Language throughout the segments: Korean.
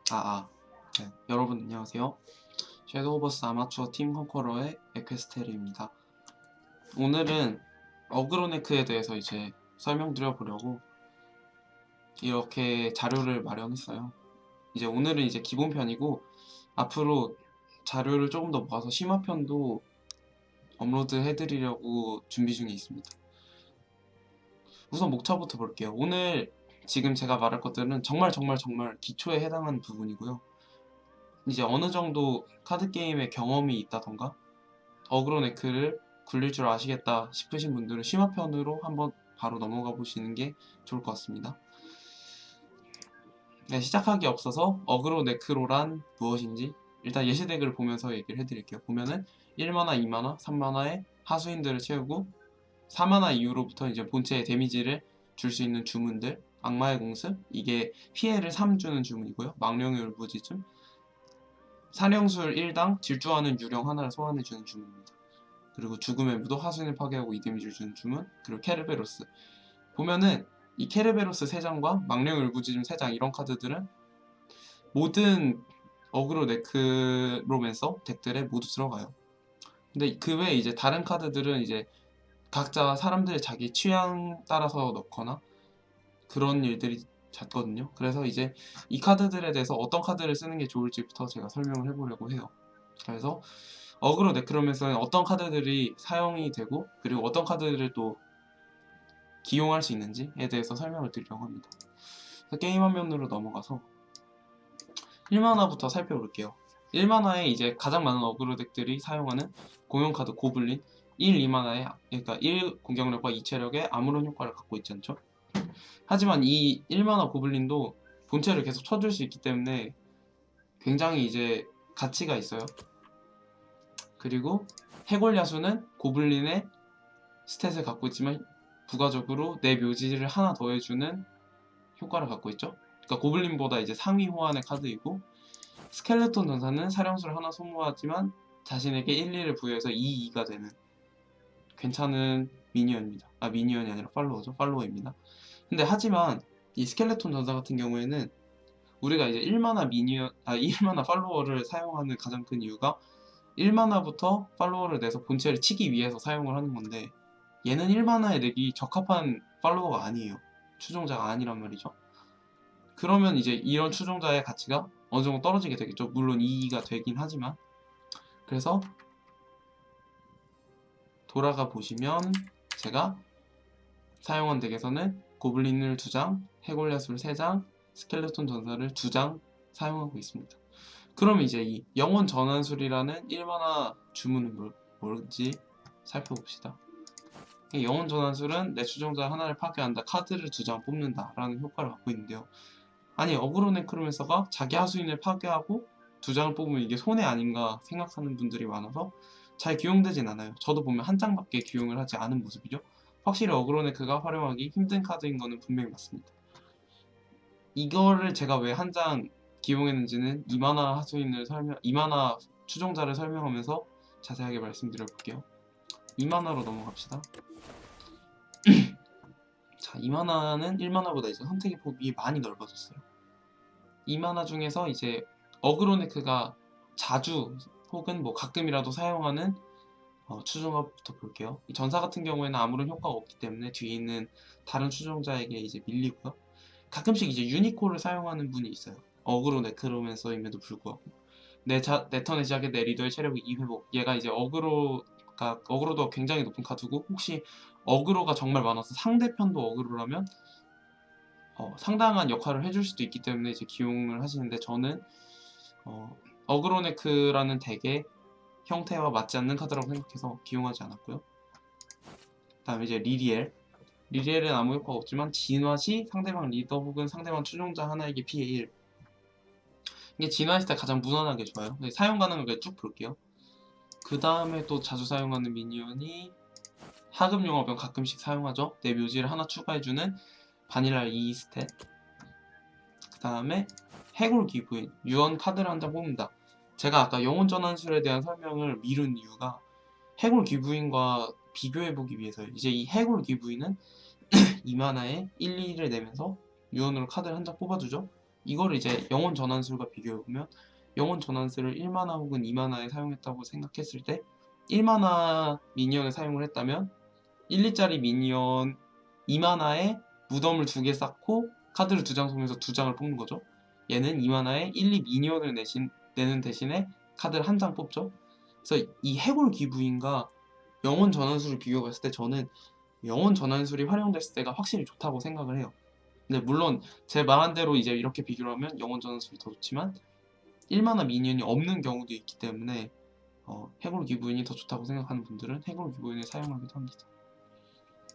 네. 여러분 안녕하세요. 섀도우 오버스 아마추어 팀 컨커러의 에퀘스테르입니다. 오늘은 어그로네크에 대해서 이제 설명드려 보려고 이렇게 자료를 마련했어요. 이제 오늘은 이제 기본편이고 앞으로 자료를 조금 더 모아서 심화편도 업로드 해드리려고 준비 중에 있습니다. 우선 목차부터 볼게요. 오늘 지금 제가 말할 것들은 정말 기초에 해당하는 부분이고요. 이제 어느 정도 카드 게임의 경험이 있다던가 어그로네크를 굴릴 줄 아시겠다 싶으신 분들은 심화편으로 한번 바로 넘어가 보시는 게 좋을 것 같습니다. 네, 시작하기 앞서서 어그로네크로란 무엇인지 일단 예시덱을 보면서 얘기를 해드릴게요. 보면은 1마나, 2마나, 3마나의 하수인들을 채우고 4마나 이후로부터 이제 본체의 데미지를 줄 수 있는 주문들, 악마의 공습, 이게 피해를 3 주는 주문이고요. 망령의 울부짖음, 사령술 1당 질주하는 유령 하나를 소환해주는 주문입니다. 그리고 죽음의 무도, 하수인을 파괴하고 2데미지를 주는 주문, 그리고 케르베로스. 보면은 이 케르베로스 3장과 망령의 울부짖음 3장 이런 카드들은 모든 어그로 네크로맨서 덱들에 모두 들어가요. 근데 그 외에 이제 다른 카드들은 이제 각자 사람들의 자기 취향 따라서 넣거나 그런 일들이 잦거든요. 그래서 이제 이 카드들에 대해서 어떤 카드를 쓰는 게 좋을지부터 제가 설명을 해보려고 해요. 그래서 어그로 네크로맨서는 어떤 카드들이 사용이 되고 그리고 어떤 카드들을 또 기용할 수 있는지에 대해서 설명을 드리려고 합니다. 게임 화면으로 넘어가서 1만화부터 살펴볼게요. 1만화에 이제 가장 많은 어그로 덱들이 사용하는 공용 카드 고블린 1, 2만화에 그러니까 1 공격력과 2 체력에 아무런 효과를 갖고 있지 않죠. 하지만 이 1만화 고블린도 본체를 계속 쳐줄 수 있기 때문에 굉장히 이제 가치가 있어요. 그리고 해골야수는 고블린의 스탯을 갖고 있지만 부가적으로 내 묘지를 하나 더 해주는 효과를 갖고 있죠. 그러니까 고블린보다 이제 상위 호환의 카드이고, 스켈레톤 전사는 사령수를 하나 소모하지만 자신에게 1, 2를 부여해서 2, 2가 되는 괜찮은 미니언입니다. 미니언이 아니라 팔로워죠. 팔로워입니다. 근데 하지만 이 스켈레톤 전사 같은 경우에는 우리가 이제 1만화 미니언, 1만화 팔로워를 사용하는 가장 큰 이유가 1만화부터 팔로워를 내서 본체를 치기 위해서 사용을 하는 건데, 얘는 1만화에 내기 적합한 팔로워가 아니에요. 추종자가 아니란 말이죠. 그러면 이제 이런 추종자의 가치가 어느 정도 떨어지게 되겠죠. 물론 2가 되긴 하지만. 그래서 돌아가 보시면 제가 사용한 덱에서는 고블린을 2장, 해골야수를 3장, 스켈레톤 전사를 2장 사용하고 있습니다. 그럼 이제 이 영혼 전환술이라는 1만화 주문은 뭘지 살펴봅시다. 영혼 전환술은 내 추종자 하나를 파괴한다, 카드를 2장 뽑는다 라는 효과를 갖고 있는데요. 아니, 어그로 네크로맨서가 자기 하수인을 파괴하고 2장을 뽑으면 이게 손해 아닌가 생각하는 분들이 많아서 잘 기용되진 않아요. 저도 보면 한 장밖에 기용을 하지 않은 모습이죠. 확실히 어그로 네크가 활용하기 힘든 카드인 거는 분명히 맞습니다. 이거를 제가 왜 한 장 기용했는지는 2만화 하수인을 2만화 추종자를 설명하면서 자세하게 말씀드려 볼게요. 2만화로 넘어갑시다. 자, 2만화는 1만화보다 이제 선택의 폭이 많이 넓어졌어요. 2만화 중에서 이제 어그로네크가 자주 혹은 뭐 가끔이라도 사용하는 추종자부터 볼게요. 이 전사 같은 경우에는 아무런 효과가 없기 때문에 뒤에 있는 다른 추종자에게 이제 밀리고요. 가끔씩 이제 유니콜을 사용하는 분이 있어요. 어그로 네크로맨서임에도 불구하고 내 턴의 시작에 내 리더의 체력이 2회복. 얘가 이제 어그로도 굉장히 높은 카드고, 혹시 어그로가 정말 많아서 상대편도 어그로라면 상당한 역할을 해줄 수도 있기 때문에 이제 기용을 하시는데, 저는 어그로네크라는 덱의 형태와 맞지 않는 카드라고 생각해서 기용하지 않았고요. 그 다음에 이제 리리엘은 아무 효과가 없지만 진화 시 상대방 리더 혹은 상대방 추종자 하나에게 피해 1. 이게 진화했을 때 가장 무난하게 좋아요. 사용 가능한 걸 쭉 볼게요. 그 다음에 또 자주 사용하는 미니언이 하급 용화병, 가끔씩 사용하죠. 내 묘지를 하나 추가해주는 바닐라 2 스탯. 그 다음에 해골 기부인, 유언 카드를 한 장 뽑는다. 제가 아까 영혼 전환술에 대한 설명을 미룬 이유가 해골 기부인과 비교해보기 위해서요. 이제 이 해골 기부인은 2만화에 1, 2를 내면서 유언으로 카드를 한 장 뽑아주죠. 이거를 이제 영혼 전환술과 비교해보면 영혼 전환술을 1마나 혹은 2마나에 사용했다고 생각했을 때 1마나 미니언을 사용을 했다면 1, 2짜리 미니언 2마나에 무덤을 2개 쌓고 카드를 2장 손에서 2장을 뽑는 거죠. 얘는 2마나에 1, 2 미니언을 내는 대신에 카드를 1장 뽑죠. 그래서 이 해골 기부인과 영혼 전환술을 비교했을 때 저는 영혼 전환술이 활용됐을 때가 확실히 좋다고 생각을 해요. 근데 물론 제 말한 대로 이제 이렇게 비교를 하면 영혼 전환술이 더 좋지만 1마나 미니언이 없는 경우도 있기 때문에 해골 기부인이 더 좋다고 생각하는 분들은 해골 기부인을 사용하기도 합니다.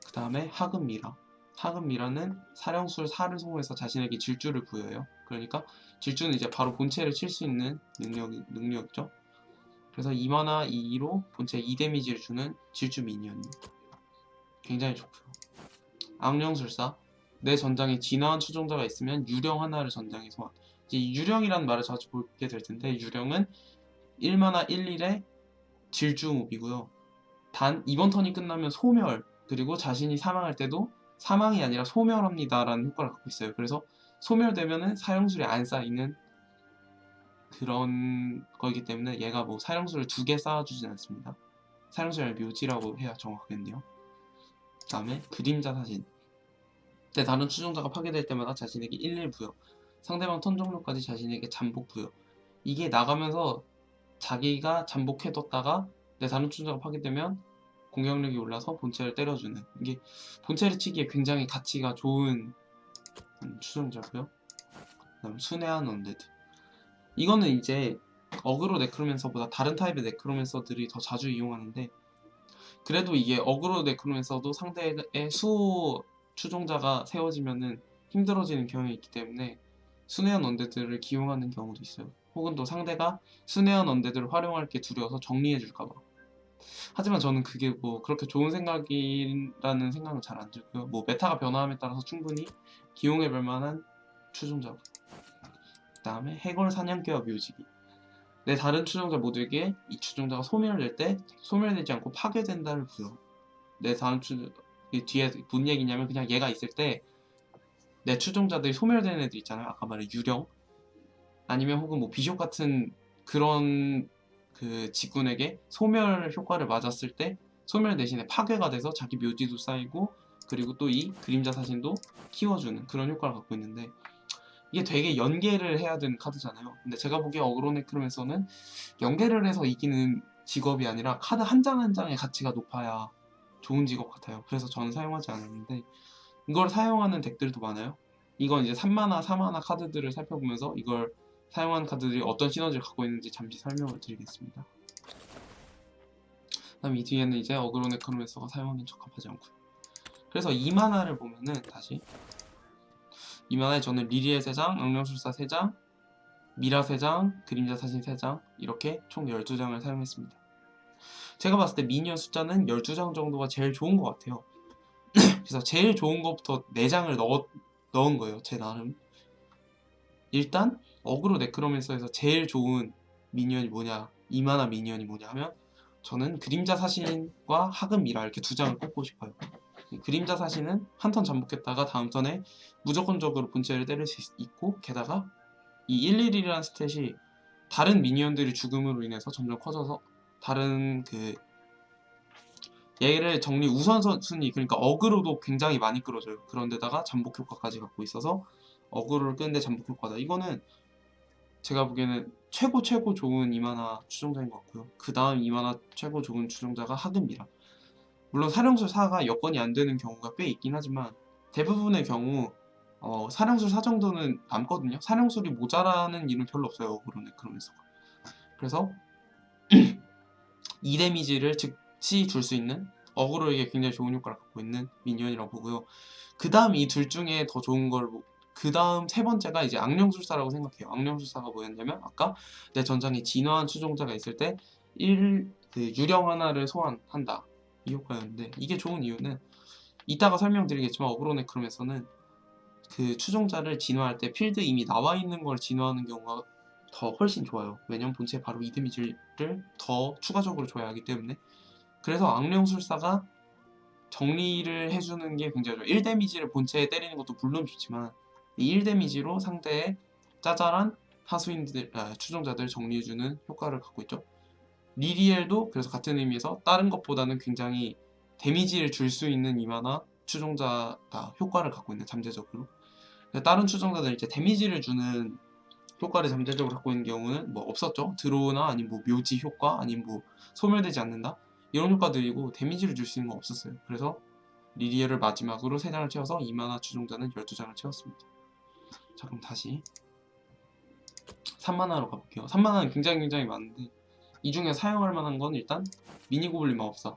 그 다음에 하급미라. 하급미라는 사령술 4를 소모해서 자신에게 질주를 부여해요. 그러니까 질주는 이제 바로 본체를 칠 수 있는 능력이죠. 그래서 2마나 2로 본체에 2 데미지를 주는 질주 미니언입니다. 굉장히 좋고요. 악령술사. 내 전장에 진화한 추종자가 있으면 유령 하나를 전장에 소환. 이제 유령이라는 말을 자주 보게 될 텐데 유령은 1마나 1, 1의 질주 몹이고요. 단 이번 턴이 끝나면 소멸, 그리고 자신이 사망할 때도 사망이 아니라 소멸합니다 라는 효과를 갖고 있어요. 그래서 소멸되면은 사형술이 안 쌓이는 그런 거이기 때문에 얘가 뭐 사형술을 2개 쌓아주진 않습니다. 사형술을 묘지라고 해야 정확하겠네요. 그 다음에 그림자 사신. 내 다른 추종자가 파괴될 때마다 자신에게 1, 1 부여, 상대방 턴 종료까지 자신에게 잠복 부여. 이게 나가면서 자기가 잠복해뒀다가 내 다른 추종자가 파괴되면 공격력이 올라서 본체를 때려주는, 이게 본체를 치기에 굉장히 가치가 좋은 추종자고요. 그 다음 순회한 언데드. 이거는 이제 어그로 네크로맨서보다 다른 타입의 네크로맨서들이 더 자주 이용하는데, 그래도 이게 어그로 네크로맨서도 상대의 수호 추종자가 세워지면은 힘들어지는 경향이 있기 때문에 순회한 언데드를 기용하는 경우도 있어요. 혹은 또 상대가 순회한 언데드를 활용할 게 두려워서 정리해줄까봐. 하지만 저는 그게 뭐 그렇게 좋은 생각이라는 생각은 잘 안 들고요. 뭐 메타가 변화함에 따라서 충분히 기용해볼 만한 추종자고. 그 다음에 해골 사냥개와 묘지기. 내 다른 추종자 모두에게 이 추종자가 소멸될 때 소멸되지 않고 파괴된다를 부여. 내 다른 뒤에 뭔 얘기냐면 그냥 얘가 있을 때 내 추종자들이 소멸되는 애들 있잖아요. 아까 말한 유령 아니면 혹은 뭐 비숍 같은 그런 그 직군에게 소멸 효과를 맞았을 때 소멸 대신에 파괴가 돼서 자기 묘지도 쌓이고 그리고 또 이 그림자 사신도 키워주는 그런 효과를 갖고 있는데, 이게 되게 연계를 해야 되는 카드잖아요. 근데 제가 보기에 어그로 네크로맨서는 연계를 해서 이기는 직업이 아니라 카드 한 장 한 장의 가치가 높아야 좋은 직업 같아요. 그래서 저는 사용하지 않았는데 이걸 사용하는 덱들도 많아요. 이건 이제 3마나 4마나 카드들을 살펴보면서 이걸 사용한 카드들이 어떤 시너지를 갖고 있는지 잠시 설명을 드리겠습니다. 그다음 이 뒤에는 이제 어그로 네크로맨서가 사용하기엔 적합하지 않고요. 그래서 2마나를 보면은 다시 2마나에 저는 리리의 3장, 악령술사 3장, 미라 3장, 그림자 사신 3장 이렇게 총 12장을 사용했습니다. 제가 봤을 때 미니언 숫자는 12장 정도가 제일 좋은 것 같아요. 그래서 제일 좋은 것부터 4장을 넣은 거예요. 제 나름. 일단 어그로 네크로맨서에서 제일 좋은 미니언이 뭐냐, 2마나 미니언이 뭐냐 하면 저는 그림자 사신과 하급미라 이렇게 2장을 꼽고 싶어요. 그림자 사신은 한 턴 잠복했다가 다음 턴에 무조건적으로 본체를 때릴 수 있고, 게다가 이 111이라는 스탯이 다른 미니언들이 죽음으로 인해서 점점 커져서 다른 얘를 정리 우선순위, 그러니까 어그로도 굉장히 많이 끌어줘요. 그런데다가 잠복 효과까지 갖고 있어서 어그로를 끄는데 잠복 효과다. 이거는 제가 보기에는 최고 좋은 이마나 추종자인 것 같고요. 그 다음 이마나 최고 좋은 추종자가 하급미라. 물론 사령술 4가 여건이 안 되는 경우가 꽤 있긴 하지만 대부분의 경우 사령술 4 정도는 남거든요. 사령술이 모자라는 일은 별로 없어요. 어그로 네크로맨서가. 그래서 이 데미지를 즉시 줄 수 있는 어그로에게 굉장히 좋은 효과를 갖고 있는 미니언이라고 보고요. 그 다음 이 둘 중에 더 좋은 걸, 그 다음 세 번째가 이제 악령술사라고 생각해요. 악령술사가 뭐였냐면 아까 내 전장에 진화한 추종자가 있을 때 유령 하나를 소환한다, 이 효과였는데, 이게 좋은 이유는 이따가 설명드리겠지만 어그로 네크로맨서는 그 추종자를 진화할 때 필드 이미 나와 있는 걸 진화하는 경우가 더 훨씬 좋아요. 왜냐면 본체에 바로 이 데미지를 더 추가적으로 줘야 하기 때문에. 그래서 악령술사가 정리를 해주는 게 굉장히 좋아요. 1 데미지를 본체에 때리는 것도 물론 좋지만 이 1 데미지로 상대의 짜잘한 하수인들, 추종자들 정리해주는 효과를 갖고 있죠. 리리엘도 그래서 같은 의미에서 다른 것보다는 굉장히 데미지를 줄 수 있는 이마나 추종자가 효과를 갖고 있는 잠재적으로. 다른 추종자들은 이제 데미지를 주는 효과를 잠재적으로 갖고 있는 경우는 뭐 없었죠. 드로우나 아니면 뭐 묘지 효과 아니면 뭐 소멸되지 않는다 이런 효과들이고 데미지를 줄 수 있는 건 없었어요. 그래서 리리엘을 마지막으로 3장을 채워서 이마나 추종자는 12장을 채웠습니다. 자 그럼 다시 3만화로 가볼게요. 3만화는 굉장히 많은데 이 중에 사용할 만한 건 일단 미니 고블린 마법사.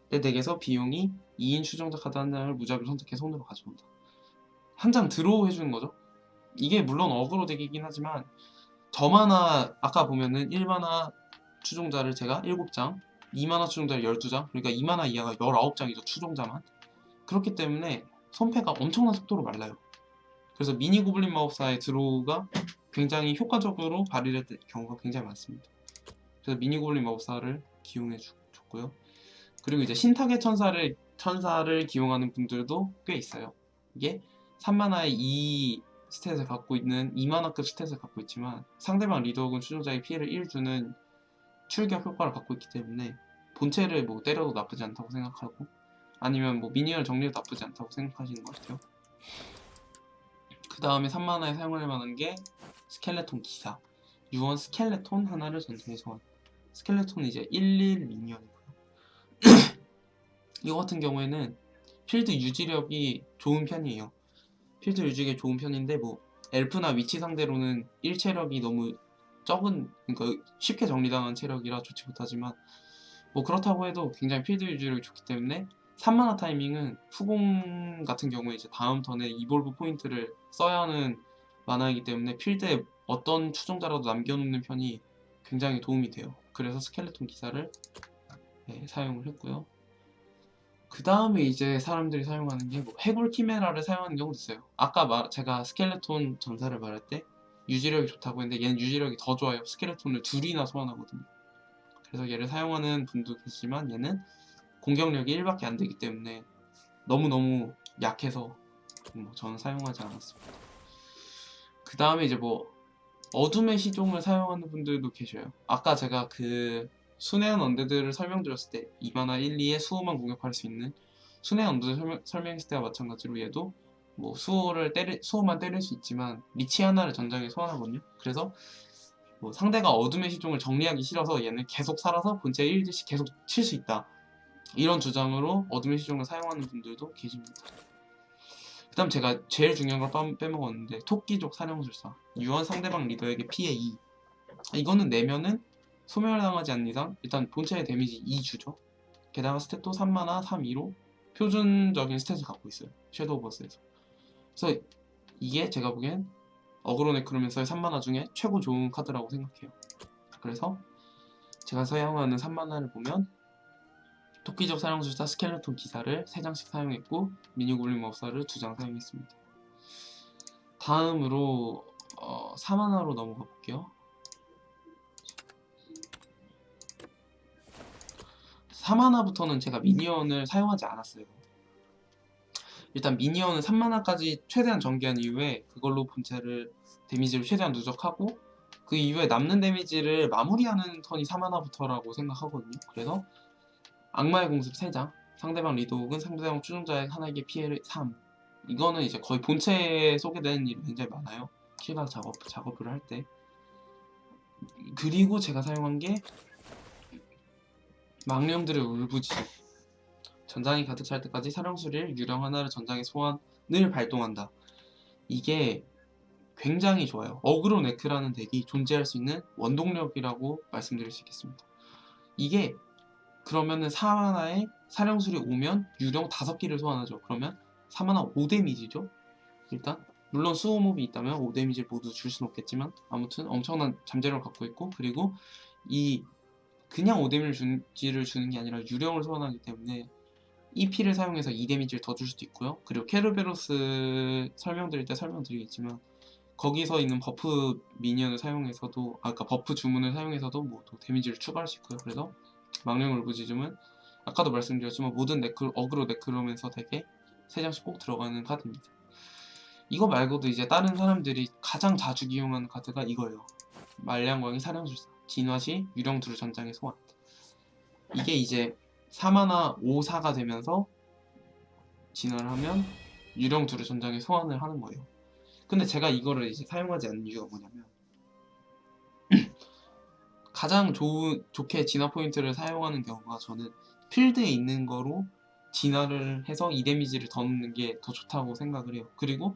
내 덱에서 비용이 2인 추종자 카드 한 장을 무작위로 선택해 손으로 가져온다. 한 장 드로우 해주는 거죠. 이게 물론 어그로 덱이긴 하지만 저만화 아까 보면은 1만화 추종자를 제가 7장, 2만화 추종자를 12장, 그러니까 2만화 이하가 19장이죠. 추종자만. 그렇기 때문에 손패가 엄청난 속도로 말라요. 그래서 미니 고블린 마법사의 드로우가 굉장히 효과적으로 발휘될 경우가 굉장히 많습니다. 그래서 미니 고블린 마법사를 기용해 줬고요. 그리고 이제 신타겟 천사를 기용하는 분들도 꽤 있어요. 이게 3만화의 2 스탯을 갖고 있는 2만화급 스탯을 갖고 있지만 상대방 리더 혹은 추종자의 피해를 1 주는 출격 효과를 갖고 있기 때문에 본체를 뭐 때려도 나쁘지 않다고 생각하고 아니면 뭐 미니언 정리도 나쁘지 않다고 생각하시는 것 같아요. 그 다음에 3만화에 사용할 만한 게 스켈레톤 기사. 유언 스켈레톤 하나를 전투에 소환. 스켈레톤은 이제 11 미니언이고요. 이거 같은 경우에는 필드 유지력이 좋은 편이에요. 필드 유지력이 좋은 편인데 뭐 엘프나 위치 상대로는 1체력이 너무 적은, 그러니까 쉽게 정리당한 체력이라 좋지 못하지만 뭐 그렇다고 해도 굉장히 필드 유지력이 좋기 때문에 3만화 타이밍은 후공 같은 경우에 이제 다음 턴에 이볼브 포인트를 써야 하는 만화이기 때문에 필드에 어떤 추종자라도 남겨놓는 편이 굉장히 도움이 돼요. 그래서 스켈레톤 기사를 사용을 했고요. 그 다음에 이제 사람들이 사용하는 게 뭐 해골 키메라를 사용하는 경우도 있어요. 아까 제가 스켈레톤 전사를 말할 때 유지력이 좋다고 했는데 얘는 유지력이 더 좋아요. 스켈레톤을 둘이나 소환하거든요. 그래서 얘를 사용하는 분도 계시지만 얘는 공격력이 1밖에 안 되기 때문에 너무너무 약해서 뭐 저는 사용하지 않았습니다. 그 다음에 이제 뭐 어둠의 시종을 사용하는 분들도 계셔요. 아까 제가 그 순회한 언데드를 설명드렸을 때 2만화 1, 2에 수호만 공격할 수 있는 순회한 언데드 설명했을 때와 마찬가지로 얘도 뭐 수호만 때릴 수 있지만 리치 하나를 전장에 소환하거든요. 그래서 뭐 상대가 어둠의 시종을 정리하기 싫어서 얘는 계속 살아서 본체 1딜씩 계속 칠 수 있다. 이런 주장으로 어둠의 시종을 사용하는 분들도 계십니다. 그 다음 제가 제일 중요한 걸 빼먹었는데 토끼족 사령술사. 유언 상대방 리더에게 피해 2. 이거는 내면은 소멸당하지 않는 이상 일단 본체의 데미지 2 주죠. 게다가 스탯도 3만화 3, 2로 표준적인 스탯을 갖고 있어요. 섀도우 버스에서. 그래서 이게 제가 보기엔 어그로 네크로맨서의 3만화 중에 최고 좋은 카드라고 생각해요. 그래서 제가 사용하는 3만화를 보면 토끼족 사령술사 스켈레톤 기사를 3장씩 사용했고 미니고블린 마법사를 2장 사용했습니다. 다음으로 4만화로 넘어가 볼게요. 4만화부터는 제가 미니언을 사용하지 않았어요. 일단 미니언은 3만화까지 최대한 전개한 이후에 그걸로 본체를 데미지를 최대한 누적하고 그 이후에 남는 데미지를 마무리하는 턴이 4만화부터라고 생각하거든요. 그래서 악마의 공습 3장, 상대방 리더 혹은 상대방 추종자의 하나에게 피해를 3. 이거는 이제 거의 본체에 소개되는 일이 굉장히 많아요. 킬각 작업을 할 때. 그리고 제가 사용한 게 망령들의 울부짖음. 전장이 가득 찰 때까지 사령수리를 유령 하나를 전장에 소환을 발동한다. 이게 굉장히 좋아요. 어그로 네크라는 덱이 존재할 수 있는 원동력이라고 말씀드릴 수 있겠습니다. 이게 그러면은 4만화에 사령술이 오면 유령 5개를 소환하죠. 그러면 4만화 5데미지죠. 일단 물론 수호몹이 있다면 5데미지를 모두 줄 수는 없겠지만 아무튼 엄청난 잠재력을 갖고 있고 그리고 이 그냥 5데미지를 주는 게 아니라 유령을 소환하기 때문에 이 피를 사용해서 2데미지를 더 줄 수도 있고요. 그리고 케르베로스 설명드릴 때 설명드리겠지만 거기서 있는 버프 미니언을 사용해서도 아까 버프 주문을 사용해서도 뭐 또 데미지를 추가할 수 있고요. 그래서 망령 울부짖음은 아까도 말씀드렸지만 모든 어그로 네크로맨서 덱에 3장씩 꼭 들어가는 카드입니다. 이거 말고도 이제 다른 사람들이 가장 자주 기용하는 카드가 이거예요. 말량광의 사령술사, 진화시 유령두루 전장의 소환. 이게 이제 4마나 5사가 되면서 진화를 하면 유령두루 전장의 소환을 하는 거예요. 근데 제가 이거를 이제 사용하지 않는 이유가 뭐냐면 가장 좋게 진화 포인트를 사용하는 경우가 저는 필드에 있는 거로 진화를 해서 이 데미지를 더 넣는 게 더 좋다고 생각을 해요. 그리고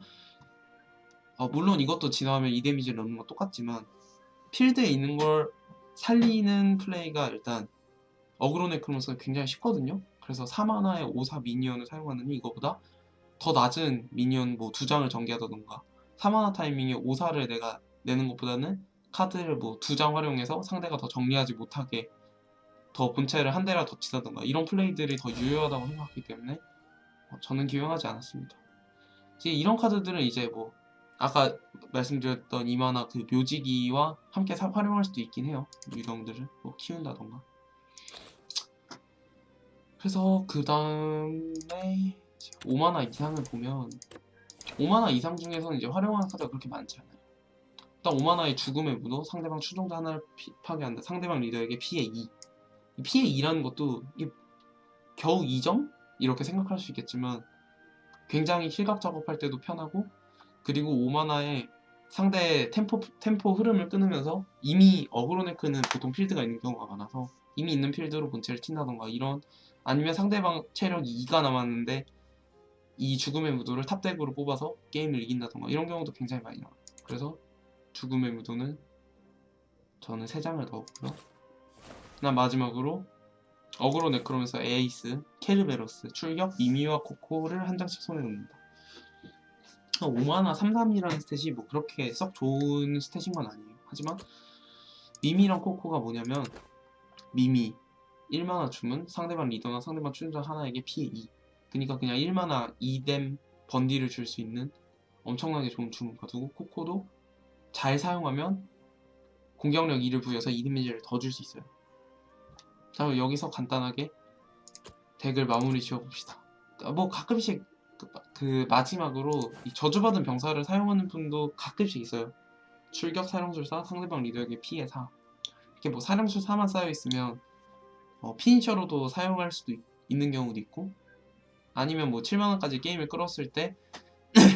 물론 이것도 진화하면 이 데미지를 넣는 건 똑같지만 필드에 있는 걸 살리는 플레이가 일단 어그로 네크로먼스가 굉장히 쉽거든요. 그래서 4마나의 5사 미니언을 사용하느니 이거보다 더 낮은 미니언 뭐 2장을 전개하다던가 4마나 타이밍에 5사를 내가 내는 것보다는 카드를 뭐 2장 활용해서 상대가 더 정리하지 못하게 더 본체를 한 대라 덧치다던가 이런 플레이들이 더 유효하다고 생각하기 때문에 저는 기용하지 않았습니다. 이제 이런 카드들은 이제 뭐 아까 말씀드렸던 이마나 그 묘지기와 함께 활용할 수도 있긴 해요. 유령들을 뭐 키운다던가. 그래서 그 다음에 5마나 이상을 보면 5마나 이상 중에서는 이제 활용하는 카드가 그렇게 많지 않아요. 일단 5마나의 죽음의 무도 상대방 추종자 하나를 파괴한다. 상대방 리더에게 피해 2. 이 피해 2라는 것도 이게 겨우 2점? 이렇게 생각할 수 있겠지만 굉장히 힐각 작업할 때도 편하고 그리고 5마나의 상대의 템포 흐름을 끊으면서 이미 어그로네크는 보통 필드가 있는 경우가 많아서 이미 있는 필드로 본체를 튄다던가 이런 아니면 상대방 체력이 2가 남았는데 이 죽음의 무도를 탑덱으로 뽑아서 게임을 이긴다던가 이런 경우도 굉장히 많이 나와요. 그래서 죽음의 무도는 저는 3장을 넣었고요. 그다음 마지막으로 어그로 네크로면서 에이스, 케르베로스, 출격, 미미와 코코를 한 장씩 손에 넣는다. 5마나 3-3이라는 스탯이 뭐 그렇게 썩 좋은 스탯인 건 아니에요. 하지만 미미랑 코코가 뭐냐면 미미 1마나 주문 상대방 리더나 상대방 추종자 하나에게 피해 2. 그러니까 그냥 1마나 2뎀 번디를 줄 수 있는 엄청나게 좋은 주문 카드고 코코도 잘 사용하면 공격력 2를 부여해서 2 데미지를 더 줄 수 있어요. 자, 여기서 간단하게 덱을 마무리 지어봅시다. 뭐 가끔씩 그 마지막으로 이 저주받은 병사를 사용하는 분도 가끔씩 있어요. 출격 사령술사 상대방 리더에게 피해 4. 이렇게 뭐 사령술사만 쌓여있으면 피니셔로도 사용할 수도 있는 경우도 있고 아니면 뭐 7만원까지 게임을 끌었을 때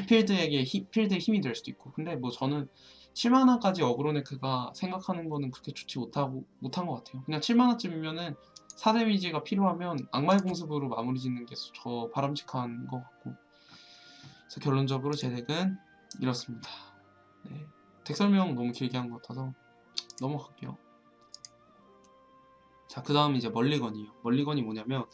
필드에 힘이 될 수도 있고 근데 뭐 저는 7만원까지 어그로네크가 생각하는 거는 그렇게 좋지 못한 것 같아요. 그냥 7만원쯤이면은 4데미지가 필요하면 악마의 공습으로 마무리 짓는 게 더 바람직한 것 같고 그래서 결론적으로 제 덱은 이렇습니다. 네. 덱 설명 너무 길게 한 것 같아서 넘어갈게요. 자, 그 다음 이제 멀리건이에요. 멀리건이 뭐냐면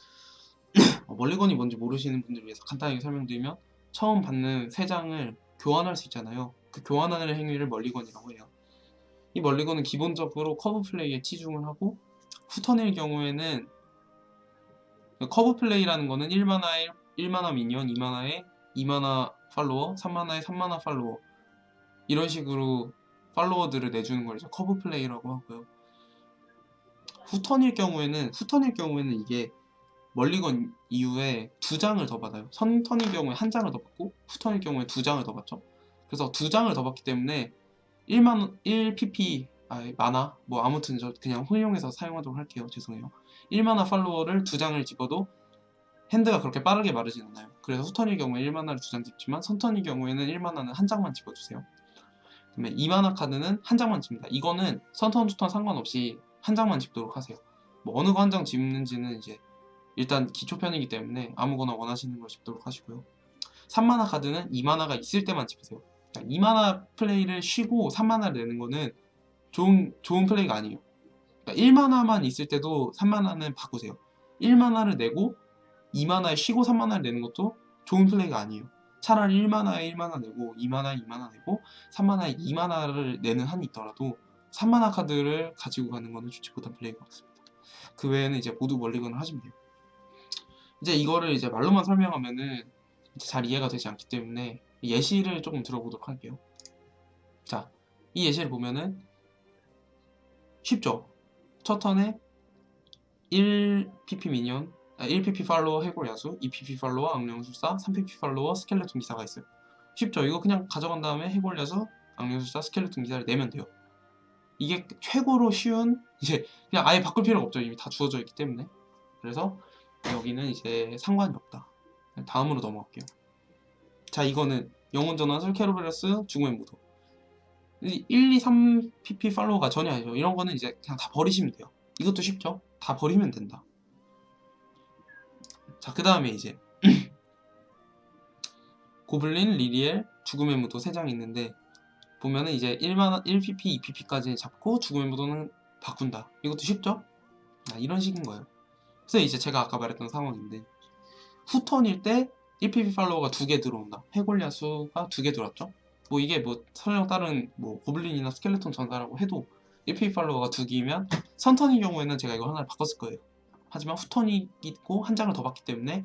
멀리건이 뭔지 모르시는 분들 위해서 간단하게 설명드리면 처음 받는 3장을 교환할 수 있잖아요. 그 교환하는 행위를 멀리건이라고 해요. 이 멀리건은 기본적으로 커브 플레이에 치중을 하고 후턴일 경우에는 커브 플레이라는 거는 1마나에 1마나 미니언, 2마나에 2마나 팔로워, 3마나에 3마나 팔로워 이런 식으로 팔로워들을 내주는 걸 이제 커브 플레이라고 하고요. 후턴일 경우에는 이게 멀리건 이후에 2장을 더 받아요. 선턴일 경우에 1장을 더 받고 후턴일 경우에 2장을 더 받죠. 그래서 2장을 더 받기 때문에 1pp 마나 뭐 아무튼 저 그냥 혼용해서 사용하도록 할게요. 죄송해요. 1마나 팔로워를 2장을 집어도 핸드가 그렇게 빠르게 마르진 않아요. 그래서 후턴일 경우에 1마나를 2장 집지만 선턴일 경우에는 1마나는 1장만 집어주세요. 그다음에 2마나 카드는 1장만 집니다. 이거는 선턴 후턴 상관없이 1장만 집도록 하세요. 뭐 어느 거 한 장 집는지는 이제 일단 기초편이기 때문에 아무거나 원하시는 걸 집도록 하시고요. 3마나 카드는 2마나가 있을 때만 집으세요. 2마나 플레이를 쉬고 3마나를 내는 거는 좋은 플레이가 아니에요. 그러니까 1마나만 있을 때도 3마나는 바꾸세요. 1마나를 내고 2마나에 쉬고 3마나를 내는 것도 좋은 플레이가 아니에요. 차라리 1마나에 1마나 내고 2마나에 2마나 내고 3마나에 2마나를 내는 한이 있더라도 3마나 카드를 가지고 가는 거는 좋지 못한 플레이가 같습니다. 그 외에는 이제 모두 멀리건을 하시면 돼요. 이제 이거를 이제 말로만 설명하면은 잘 이해가 되지 않기 때문에 예시를 조금 들어보도록 할게요. 자, 이 예시를 보면은 쉽죠? 첫 턴에 1pp 미니언, 1pp 팔로워 해골 야수, 2pp 팔로워 악령술사, 3pp 팔로워 스켈레톤 기사가 있어요. 쉽죠? 이거 그냥 가져간 다음에 해골려서 악령술사 스켈레톤 기사를 내면 돼요. 이게 최고로 쉬운, 이제 그냥 아예 바꿀 필요가 없죠. 이미 다 주어져 있기 때문에. 그래서 여기는 이제 상관이 없다. 다음으로 넘어갈게요. 자, 이거는 영혼 전환술 캐로베러스 죽음의 무도. 1, 2, 3 PP 팔로우가 전혀 아니죠. 이런 거는 이제 그냥 다 버리시면 돼요. 이것도 쉽죠? 다 버리면 된다. 자, 그 다음에 이제 고블린, 리리엘, 죽음의 무도 3장이 있는데 보면은 이제 1PP, 2PP까지 잡고 죽음의 무도는 바꾼다. 이것도 쉽죠? 이런 식인 거예요. 그래서 이제 제가 아까 말했던 상황인데 후턴일 때 1PP 팔로워가 2개 들어온다. 해골야수가 2개 들어왔죠? 뭐 이게 뭐 설령 다른 뭐 고블린이나 스켈레톤 전사라고 해도 1PP 팔로워가 2개이면 선턴인 경우에는 제가 이거 하나를 바꿨을 거예요. 하지만 후턴이 있고 한 장을 더 받기 때문에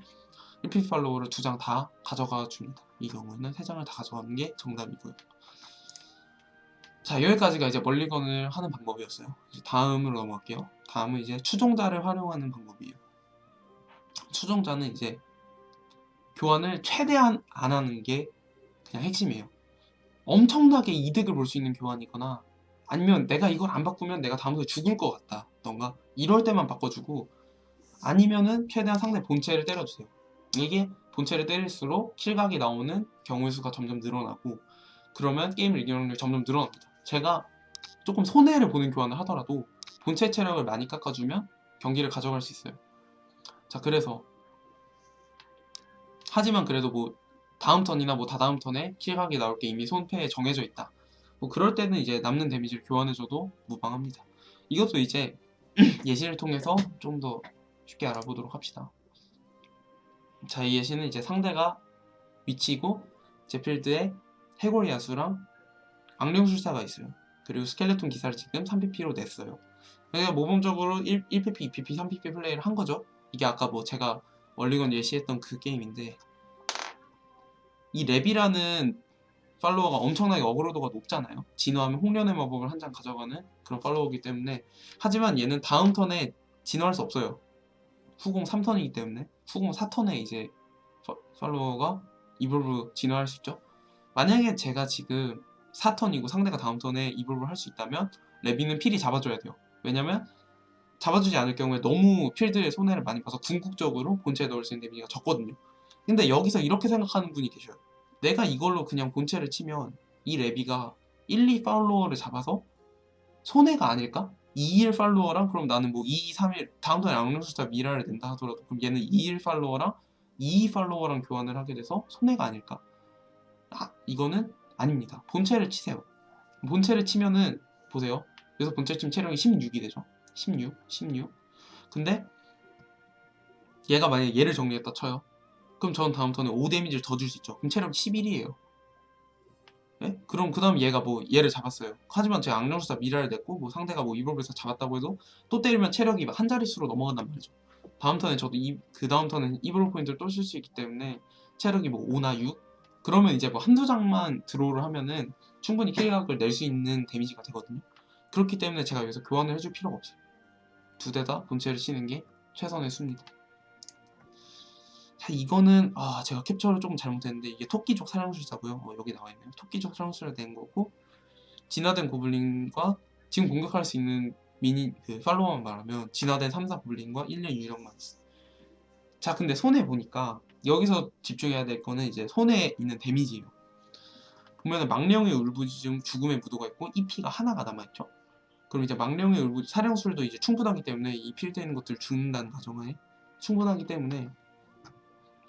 1PP 팔로워를 2장 다 가져가 줍니다. 이 경우에는 3장을 다 가져가는 게 정답이고요. 자, 여기까지가 이제 멀리건을 하는 방법이었어요. 이제 다음으로 넘어갈게요. 다음은 이제 추종자를 활용하는 방법이에요. 추종자는 이제 교환을 최대한 안 하는 게 그냥 핵심이에요. 엄청나게 이득을 볼 수 있는 교환이거나 아니면 내가 이걸 안 바꾸면 내가 다음부터 죽을 것 같다 던가 이럴 때만 바꿔주고, 아니면은 최대한 상대 본체를 때려주세요. 이게 본체를 때릴수록 킬각이 나오는 경우의 수가 점점 늘어나고 그러면 게임 이기력이 점점 늘어납니다. 제가 조금 손해를 보는 교환을 하더라도 본체 체력을 많이 깎아주면 경기를 가져갈 수 있어요. 자, 그래서 하지만 그래도 뭐 다음 턴이나 뭐 다다음 턴에 킬각이 나올 게 이미 손패에 정해져 있다. 뭐 그럴 때는 이제 남는 데미지를 교환해줘도 무방합니다. 이것도 이제 예시를 통해서 좀 더 쉽게 알아보도록 합시다. 자, 이 예시는 이제 상대가 위치고 제 필드에 해골 야수랑 악령술사가 있어요. 그리고 스켈레톤 기사를 지금 3pp로 냈어요. 그러니까 모범적으로 1pp, 2pp, 3pp 플레이를 한 거죠. 이게 아까 뭐 제가 멀리건 예시했던 그 게임인데, 이 랩이라는 팔로워가 엄청나게 어그로도가 높잖아요. 진화하면 홍련의 마법을 한 장 가져가는 그런 팔로워이기 때문에. 하지만 얘는 다음 턴에 진화할 수 없어요. 후공 3턴이기 때문에. 후공 4턴에 이제 팔로워가 이볼브 진화할 수 있죠. 만약에 제가 지금 4턴이고 상대가 다음 턴에 이볼브를 할 수 있다면 레비는 필히 잡아줘야 돼요. 왜냐면 잡아주지 않을 경우에 너무 필드에 손해를 많이 봐서 궁극적으로 본체에 넣을 수 있는 데미지가 적거든요. 근데 여기서 이렇게 생각하는 분이 계셔요. 내가 이걸로 그냥 본체를 치면 이 레비가 1, 2 팔로워를 잡아서 손해가 아닐까? 2, 1 팔로워랑 그럼 나는 뭐 2, 3, 1 다음 턴에 악령술사 미라를 낸다 하더라도 그럼 얘는 2, 1 팔로워랑 2, 2 팔로워랑 교환을 하게 돼서 손해가 아닐까? 이거는 아닙니다. 본체를 치세요. 본체를 치면은 보세요. 그래서 본체 치면 체력이 16이 되죠. 16. 근데 얘가 만약에 얘를 정리했다 쳐요. 그럼 전 다음 턴에 5 데미지를 더 줄 수 있죠. 그럼 체력이 11이에요. 네? 그럼 그 다음 얘가 뭐 얘를 잡았어요. 하지만 제가 악령술사 미라를 냈고 뭐 상대가 뭐 이볼브에서 잡았다고 해도 또 때리면 체력이 한 자릿수로 넘어간단 말이죠. 다음 턴에 저도 그 다음 턴에는 이볼브 포인트를 또 쓸 수 있기 때문에 체력이 뭐 5나 6? 그러면 이제 뭐 한두 장만 드로우를 하면은 충분히 킬각을 낼 수 있는 데미지가 되거든요. 그렇기 때문에 제가 여기서 교환을 해줄 필요가 없어요. 두 대 다 본체를 치는 게 최선의 수입니다. 자, 이거는 제가 캡처를 조금 잘못했는데 이게 토끼족 사령술사고요. 여기 나와있네요. 토끼족 사령술사 된 거고, 진화된 고블린과 지금 공격할 수 있는 팔로워만 말하면 진화된 3, 4 고블린과 1년 유령만 있어. 자, 근데 손해 보니까 여기서 집중해야 될 거는 이제 손해에 있는 데미지예요. 보면은 망령의 울부짖음, 죽음의 무도가 있고 EP가 하나가 남아있죠. 그럼 이제 망령의 사령술도 이제 충분하기 때문에 이 필드에 있는 것들을 죽는다는 가정하에 충분하기 때문에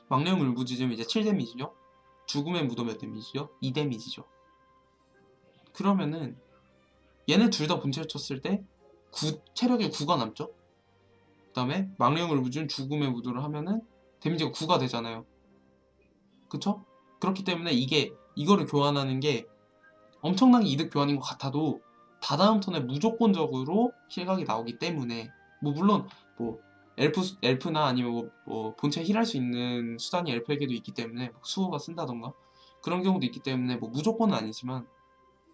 망령의 울부짖음 이제 7 데미지죠. 죽음의 무도 몇 데미지죠? 2 데미지죠. 그러면은 얘네 둘 다 본체를 쳤을 때 체력이 9가 남죠. 그 다음에 망령의 울부짖음, 죽음의 무도를 하면은 데미지가 9가 되잖아요. 그쵸? 그렇기 때문에 이거를 교환하는 게 엄청나게 이득 교환인 것 같아도 다다음 턴에 무조건적으로 킬각이 나오기 때문에, 뭐 물론 뭐 엘프나 아니면 뭐 본체 힐할 수 있는 수단이 엘프에게도 있기 때문에 수호가 쓴다던가 그런 경우도 있기 때문에 뭐 무조건은 아니지만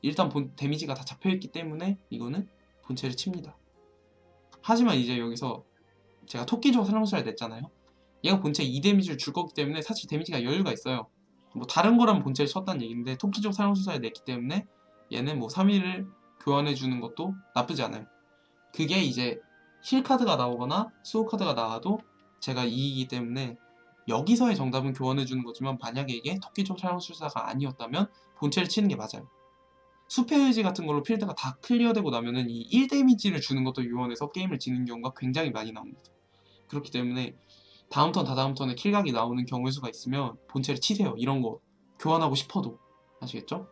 일단 데미지가 다 잡혀있기 때문에 이거는 본체를 칩니다. 하지만 이제 여기서 제가 토끼족 사령술을 냈잖아요. 얘가 본체 2 데미지를 줄 거기 때문에 사실 데미지가 여유가 있어요. 뭐 다른 거라면 본체를 쳤다는 얘기인데 토끼족 사령술사에 냈기 때문에 얘는 뭐 3위를 교환해주는 것도 나쁘지 않아요. 그게 이제 힐 카드가 나오거나 수호 카드가 나와도 제가 이기기 때문에 여기서의 정답은 교환해주는 거지만 만약에 이게 토끼족 사령술사가 아니었다면 본체를 치는 게 맞아요. 숲의 의지 같은 걸로 필드가 다 클리어되고 나면은 이 1 데미지를 주는 것도 유언해서 게임을 지는 경우가 굉장히 많이 나옵니다. 그렇기 때문에 다음 턴 다다음 턴에 킬각이 나오는 경우의 수가 있으면 본체를 치세요. 이런 거 교환하고 싶어도. 아시겠죠?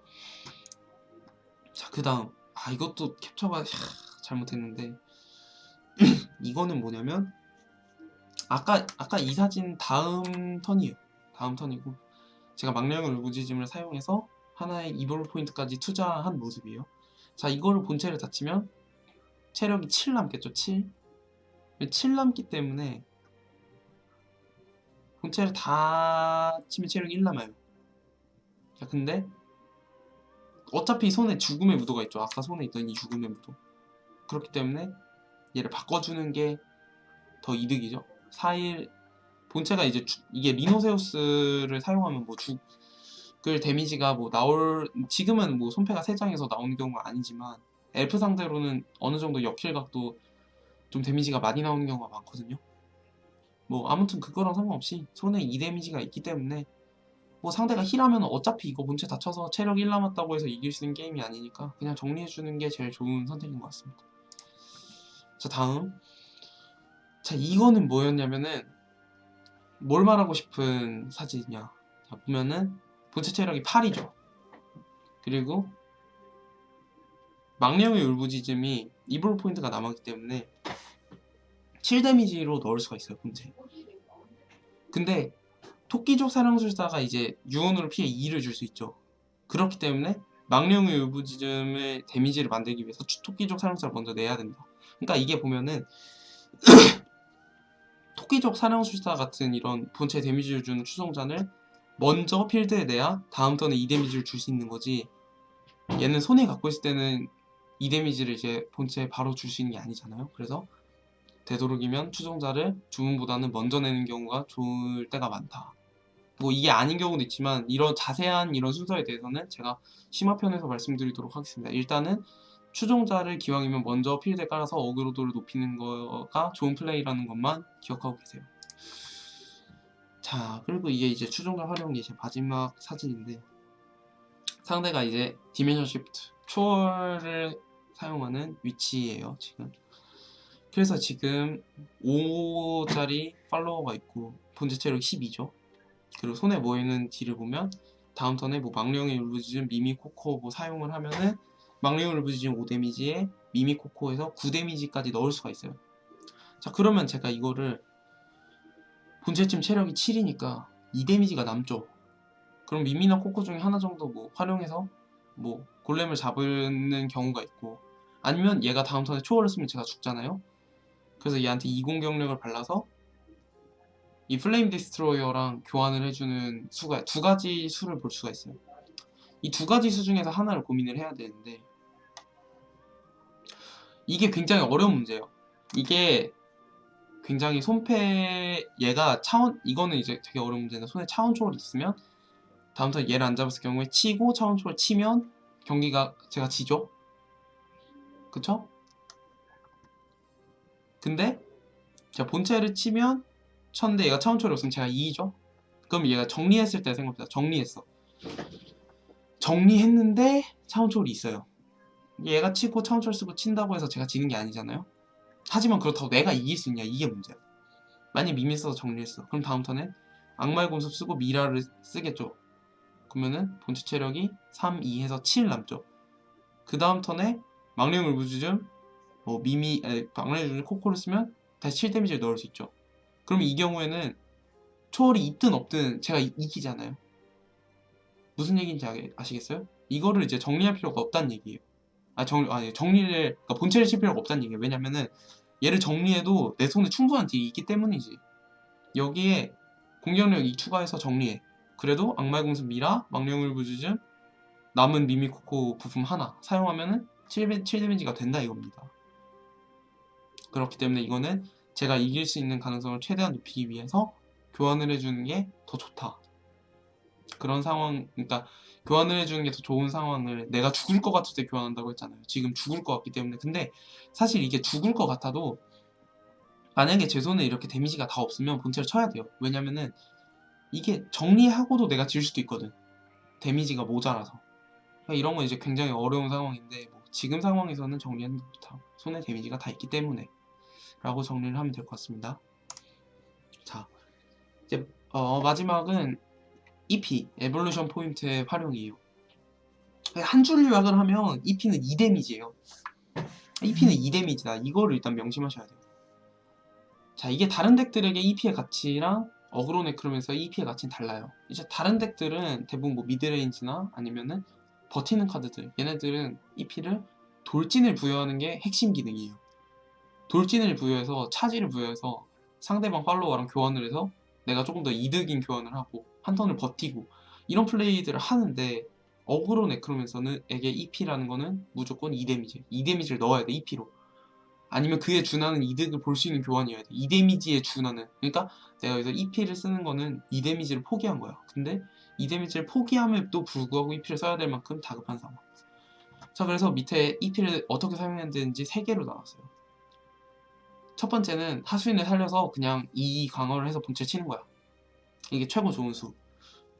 자, 그 다음 이것도 캡처가 잘못했는데 이거는 뭐냐면 아까 이 사진 다음 턴이에요. 다음 턴이고 제가 망령의 울부짖음을 사용해서 하나의 이볼 포인트까지 투자한 모습이에요. 자, 이거를 본체를 다 치면 체력이 7 남겠죠. 7 남기 때문에 본체를 다 치면 체력이 1 남아요. 자, 근데 어차피 손에 죽음의 무도가 있죠. 아까 손에 있던 이 죽음의 무도. 그렇기 때문에 얘를 바꿔주는 게 더 이득이죠. 4일 본체가 이제 이게 리노세우스를 사용하면 뭐 죽을 데미지가 뭐 지금은 뭐 손패가 3장에서 나오는 경우가 아니지만 엘프 상대로는 어느 정도 역킬각도 좀 데미지가 많이 나오는 경우가 많거든요. 뭐 아무튼 그거랑 상관없이 손에 2 데미지가 있기 때문에 뭐 상대가 힐하면 어차피 이거 본체 다쳐서 체력 1 남았다고 해서 이길 수 있는 게임이 아니니까 그냥 정리해주는 게 제일 좋은 선택인 것 같습니다. 자, 다음. 자, 이거는 뭐였냐면은 뭘 말하고 싶은 사진이냐. 자, 보면은 본체 체력이 8이죠. 그리고 망령의 울부짖음이 이블 포인트가 남았기 때문에 7 데미지로 넣을 수가 있어요, 본체. 근데 토끼족 사령술사가 이제 유언으로 피해 2를 줄 수 있죠. 그렇기 때문에 망령의 울부짖음의 데미지를 만들기 위해서 토끼족 사령술사를 먼저 내야 된다. 그러니까 이게 보면은 토끼족 사령술사 같은 이런 본체 데미지를 주는 추종자를 먼저 필드에 내야 다음 턴에 2 데미지를 줄 수 있는 거지. 얘는 손에 갖고 있을 때는 2 데미지를 이제 본체에 바로 줄 수 있는 게 아니잖아요. 그래서 되도록이면 추종자를 주문보다는 먼저 내는 경우가 좋을 때가 많다. 뭐 이게 아닌 경우도 있지만 이런 자세한 이런 순서에 대해서는 제가 심화편에서 말씀드리도록 하겠습니다. 일단은 추종자를 기왕이면 먼저 필드에 깔아서 어그로도를 높이는 거가 좋은 플레이라는 것만 기억하고 계세요. 자, 그리고 이게 이제 추종자 활용이 이제 마지막 사진인데 상대가 이제 디멘션 시프트 초월을 사용하는 위치예요, 지금. 그래서 지금 5짜리 팔로워가 있고 본체 체력 12죠. 그리고 손에 모이는 딜을 보면 다음 턴에 뭐 망령의 울부짖음, 미미코코 뭐 사용을 하면은 망령의 울부짖음 5 데미지에 미미코코에서 9 데미지까지 넣을 수가 있어요. 자, 그러면 제가 이거를 본체쯤 체력이 7이니까 2 데미지가 남죠. 그럼 미미나 코코 중에 하나 정도 뭐 활용해서 뭐 골렘을 잡는 경우가 있고 아니면 얘가 다음 턴에 초월을 쓰면 제가 죽잖아요. 그래서 얘한테 20 경력을 발라서 이 플레임 디스트로이어랑 교환을 해주는 수가 2가지 수를 볼 수가 있어요. 이 2가지 수 중에서 하나를 고민을 해야 되는데 이게 굉장히 어려운 문제예요. 이게 굉장히 얘가 이거는 이제 되게 어려운 문제인데 손에 차원 초월이 있으면 다음 턴에 얘를 안 잡았을 경우에 치고 차원 초월 치면 경기가 제가 지죠? 그쵸? 근데 제가 본체를 치면 쳤는데 얘가 차원 초월이 없으면 제가 2죠? 그럼 얘가 정리했을 때 생각합니다. 정리했는데 차원 초월이 있어요. 얘가 치고 차원 초월 쓰고 친다고 해서 제가 지는 게 아니잖아요? 하지만 그렇다고 내가 이길 수 있냐? 이게 문제야. 만약 미미 써서 정리했어. 그럼 다음 턴에 악마의 공습 쓰고 미라를 쓰겠죠. 그러면은 본체 체력이 3, 2 해서 7 남죠. 그 다음 턴에 망령을 부주즘 망령을 부주즘 코코를 쓰면 다시 7 데미지를 넣을 수 있죠. 그럼 이 경우에는 초월이 있든 없든 제가 이기잖아요. 무슨 얘기인지 아시겠어요? 이거를 이제 정리할 필요가 없다는 얘기예요. 그러니까 본체를 칠 필요가 없다는 얘기예요. 왜냐면은 얘를 정리해도 내 손에 충분한 딜이 있기 때문이지. 여기에 공격력 2 추가해서 정리해. 그래도 악마의 공습 미라, 망령을 부주즘, 남은 미미코코 부품 하나 사용하면은 7 데미지가 된다 이겁니다. 그렇기 때문에 이거는 제가 이길 수 있는 가능성을 최대한 높이기 위해서 교환을 해주는 게 더 좋다. 그런 상황, 그러니까 교환을 해주는 게 더 좋은 상황을 내가 죽을 것 같을 때 교환한다고 했잖아요. 지금 죽을 것 같기 때문에. 근데 사실 이게 죽을 것 같아도 만약에 제 손에 이렇게 데미지가 다 없으면 본체를 쳐야 돼요. 왜냐면은 이게 정리하고도 내가 질 수도 있거든. 데미지가 모자라서. 그러니까 이런 건 이제 굉장히 어려운 상황인데 뭐 지금 상황에서는 정리하는 게 좋다. 손에 데미지가 다 있기 때문에 라고 정리를 하면 될 것 같습니다. 자, 이제 마지막은 EP, 에볼루션 포인트의 활용이에요. 한 줄 요약을 하면 EP는 2데미지예요. EP는 2데미지다. 이거를 일단 명심하셔야 돼요. 자, 이게 다른 덱들에게 EP의 가치랑 어그로 네크로맨서의 EP의 가치는 달라요. 이제 다른 덱들은 대부분 뭐 미드레인지나 아니면은 버티는 카드들, 얘네들은 EP를 돌진을 부여하는 게 핵심 기능이에요. 돌진을 부여해서 차지를 부여해서 상대방 팔로워랑 교환을 해서 내가 조금 더 이득인 교환을 하고 한 턴을 버티고 이런 플레이들을 하는데 어그로 네크로맨서는 에게 EP라는 거는 무조건 2데미지 2데미지를 넣어야 돼 EP로. 아니면 그에 준하는 이득을 볼 수 있는 교환이어야 돼. 2데미지에 준하는. 그러니까 내가 여기서 EP를 쓰는 거는 2데미지를 포기한 거야. 근데 2데미지를 포기함에도 불구하고 EP를 써야 될 만큼 다급한 상황. 자, 그래서 밑에 EP를 어떻게 사용해야 되는지 3개로 나눴어요. 첫 번째는 하수인을 살려서 그냥 이 강화를 해서 본체 치는 거야. 이게 최고 좋은 수.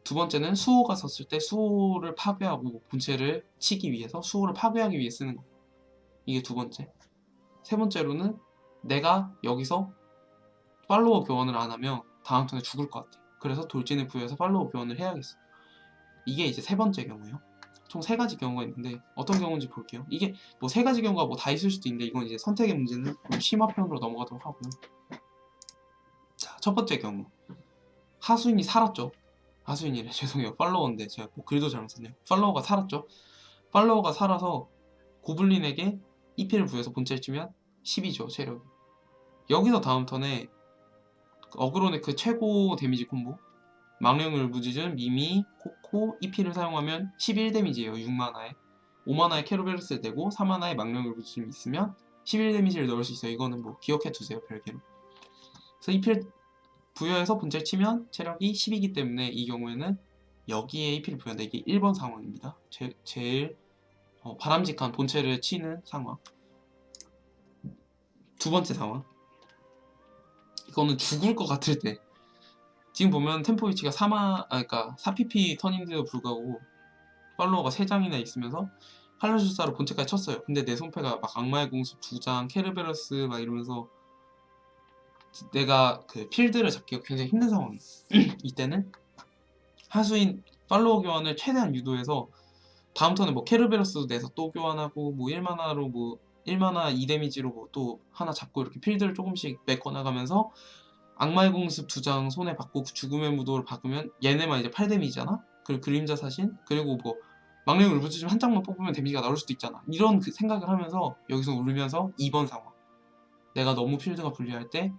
두 번째는 수호가 섰을 때 수호를 파괴하고 본체를 치기 위해서 수호를 파괴하기 위해 쓰는 거. 이게 두 번째. 세 번째로는 내가 여기서 팔로워 교환을 안 하면 다음 턴에 죽을 것 같아. 그래서 돌진을 부여해서 팔로워 교환을 해야겠어. 이게 이제 세 번째 경우예요. 총 세 가지 경우가 있는데 어떤 경우인지 볼게요. 이게 뭐 세 가지 경우가 뭐 다 있을 수도 있는데 이건 이제 선택의 문제는 심화편으로 넘어가도록 하고요. 자, 첫 번째 경우. 하수인이 살았죠. 하수인이래. 죄송해요. 팔로워인데 제가 뭐 글도 잘못 썼네요. 팔로워가 살았죠. 팔로워가 살아서 고블린에게 EP를 부여해서 본체를 치면 10이죠. 체력이. 여기서 다음 턴에 어그로네 그 최고 데미지 콤보 망령을 부지즌, 미미, 코코, EP를 사용하면 11데미지예요. 6만화에 5만화에 캐로베르스를 내고 4만화에 망령을 부지즌이 있으면 11데미지를 넣을 수 있어요. 이거는 뭐 기억해두세요. 별개로. 그래서 EP를 부여해서 본체를 치면 체력이 10이기 때문에 이 경우에는 여기에 EP를 부여한다. 이게 1번 상황입니다. 제일 바람직한 본체를 치는 상황. 두 번째 상황. 이거는 죽을 것 같을 때. 지금 보면 템포 위치가 그러니까 4pp 턴인데도 불구하고 팔로워가 3장이나 있으면서 칼날술사로 본체까지 쳤어요. 근데 내 손패가 막 악마의 공습 2장, 케르베러스 막 이러면서 내가 그 필드를 잡기가 굉장히 힘든 상황이에요. 이때는 하수인 팔로워 교환을 최대한 유도해서 다음 턴에 뭐 케르베러스도 내서 또 교환하고 뭐 1만화로 뭐 1만화 2데미지로 뭐 또 하나 잡고 이렇게 필드를 조금씩 메꿔나가면서 악마의 공습 2장 손에 받고 죽음의 무도를 박으면 얘네만 이제 8데미지잖아? 그리고 그림자 사신 그리고 뭐 망령을 울부짖으면 한 장만 뽑으면 데미지가 나올 수도 있잖아. 이런 그 생각을 하면서 여기서 울면서 2번 상황. 내가 너무 필드가 불리할 때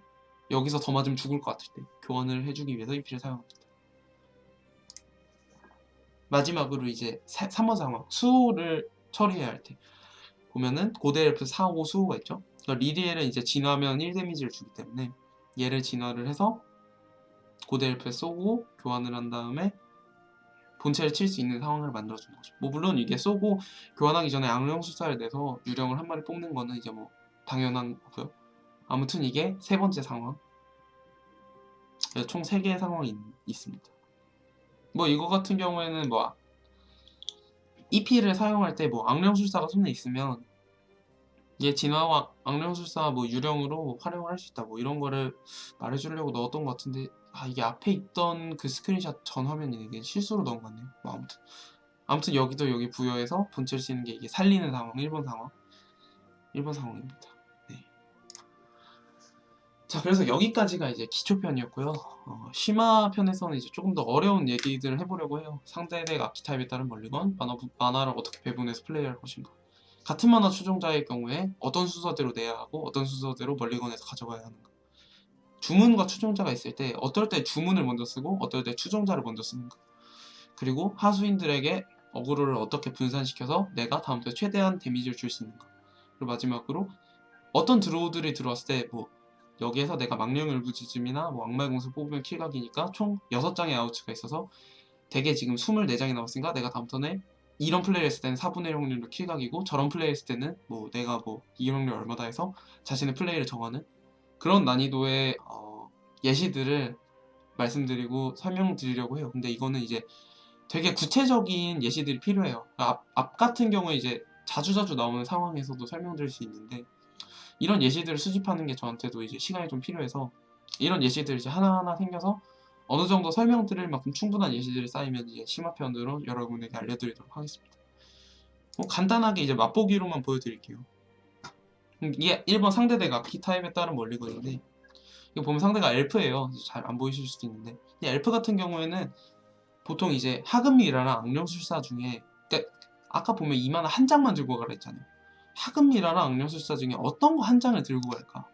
여기서 더 맞으면 죽을 것 같을 때 교환을 해주기 위해서 이 피를 사용합니다. 마지막으로 이제 3번 상황. 수호를 처리해야 할 때 보면은 고대 엘프 4, 5 수호가 있죠. 그러니까 리리엘은 이제 진화하면 1데미지를 주기 때문에 얘를 진화를 해서 고대 엘프에 쏘고 교환을 한 다음에 본체를 칠 수 있는 상황을 만들어주는 거죠. 뭐 물론 이게 쏘고 교환하기 전에 악령술사를 내서 유령을 한 마리 뽑는 거는 이제 뭐 당연한 거고요. 아무튼 이게 세 번째 상황. 총 3개의 상황이 있습니다. 뭐 이거 같은 경우에는 뭐 EP를 사용할 때 뭐 악령술사가 손에 있으면 얘 진화와 악령술사 뭐 유령으로 활용을 할 수 있다 뭐 이런 거를 말해주려고 넣었던 것 같은데 이게 앞에 있던 그 스크린샷 전 화면이 이게 실수로 넣은 것 같네요. 뭐 아무튼 여기도 여기 부여해서 본체를 쓰는 게 이게 살리는 상황 1번 상황 1번 상황입니다. 네. 자, 그래서 여기까지가 이제 기초편이었고요. 심화 편에서는 이제 조금 더 어려운 얘기들을 해보려고 해요. 상대덱 아키타입에 따른 멀리건, 만화를 어떻게 배분해서 플레이할 것인가. 같은 만화 추종자의 경우에 어떤 순서대로 내야 하고 어떤 순서대로 멀리건에서 가져가야 하는가. 주문과 추종자가 있을 때 어떨 때 주문을 먼저 쓰고 어떨 때 추종자를 먼저 쓰는가. 그리고 하수인들에게 어그로를 어떻게 분산시켜서 내가 다음부터 최대한 데미지를 줄 수 있는가. 그리고 마지막으로 어떤 드로우들이 들어왔을 때 뭐 여기에서 내가 망령의 울부짖음이나 뭐 악마의 공수 뽑으면 킬각이니까 총 6장의 아우츠가 있어서 대개 지금 24장이 남았으니까 내가 다음 턴에 이런 플레이를 했을 때는 4분의 1 확률로 킬각이고 저런 플레이를 했을 때는 뭐 내가 뭐 이용률 얼마다 해서 자신의 플레이를 정하는 그런 난이도의 예시들을 말씀드리고 설명드리려고 해요. 근데 이거는 이제 되게 구체적인 예시들이 필요해요. 앞 같은 경우에 이제 자주자주 나오는 상황에서도 설명드릴 수 있는데 이런 예시들을 수집하는 게 저한테도 이제 시간이 좀 필요해서 이런 예시들이 이제 하나하나 생겨서 어느 정도 설명드릴 만큼 충분한 예시들이 쌓이면 이제 심화편으로 여러분에게 알려드리도록 하겠습니다. 간단하게 이제 맛보기로만 보여드릴게요. 이게 1번 상대대가 키 타입에 따른 멀리건인데 이거 보면 상대가 엘프예요. 잘 안 보이실 수도 있는데 엘프 같은 경우에는 보통 이제 하급미라랑 악령술사 중에 그러니까 아까 보면 이만한 한 장만 들고 가라 했잖아요. 하급미라랑 악령술사 중에 어떤 거 한 장을 들고 갈까?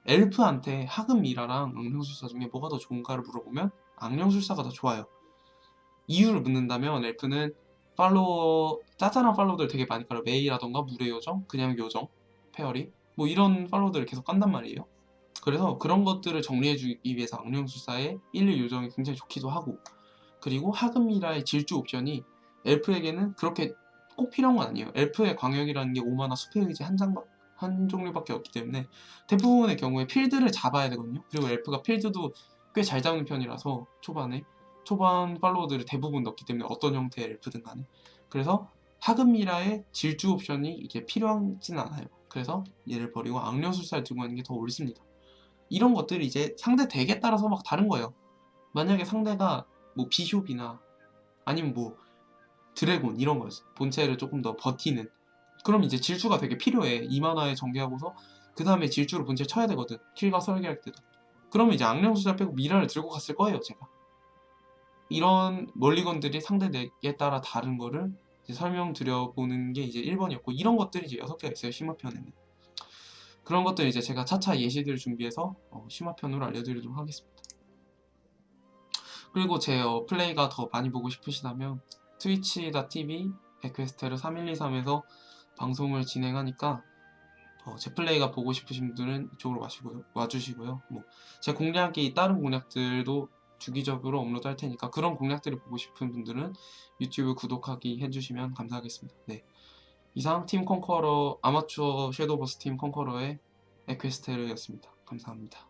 엘프한테 하급미라랑 악령술사 중에 뭐가 더 좋은가를 물어보면 악령술사가 더 좋아요. 이유를 묻는다면 엘프는 팔로워 짜잘한 팔로워들 되게 많이 깔아요. 메이라던가 물의 요정, 그냥 요정, 페어리 뭐 이런 팔로워들을 계속 깐단 말이에요. 그래서 그런 것들을 정리해주기 위해서 악령술사의 1, 2 요정이 굉장히 좋기도 하고 그리고 하급미라의 질주 옵션이 엘프에게는 그렇게 꼭 필요한 건 아니에요. 엘프의 광역이라는 게 5마나 숲의 의지 한 종류밖에 없기 때문에 대부분의 경우에 필드를 잡아야 되거든요. 그리고 엘프가 필드도 꽤 잘 잡는 편이라서 초반 팔로워들을 대부분 넣기 때문에 어떤 형태의 엘프든 간에 그래서 하급미라의 질주 옵션이 이게 필요하진 않아요. 그래서 얘를 버리고 악령술사를 들고 가는 게 더 옳습니다. 이런 것들이 이제 상대 덱에 따라서 막 다른 거예요. 만약에 상대가 뭐 비숍이나 아니면 뭐 드래곤 이런 거였어. 본체를 조금 더 버티는. 그럼 이제 질주가 되게 필요해. 2만화에 전개하고서 그 다음에 질주로 본체 쳐야 되거든. 킬과 설계할 때도. 그러면 이제 악령수자 빼고 미라를 들고 갔을 거예요, 제가. 이런 멀리건들이 상대 덱에 따라 다른 거를 이제 설명드려보는 게 이제 1번이었고 이런 것들이 이제 6개가 있어요, 심화편에는. 그런 것들 이제 제가 차차 예시들을 준비해서 심화편으로 알려드리도록 하겠습니다. 그리고 제 플레이가 더 많이 보고 싶으시다면 트위치.tv 백퀘스테르 3123에서 방송을 진행하니까 제 플레이가 보고 싶으신 분들은 이쪽으로 와주시고요. 뭐 제 공략이 다른 공략들도 주기적으로 업로드 할 테니까 그런 공략들을 보고 싶은 분들은 유튜브 구독하기 해주시면 감사하겠습니다. 네. 이상 팀 컨커러 아마추어 섀도우버스 팀 컨커러의 에퀘스테르였습니다. 감사합니다.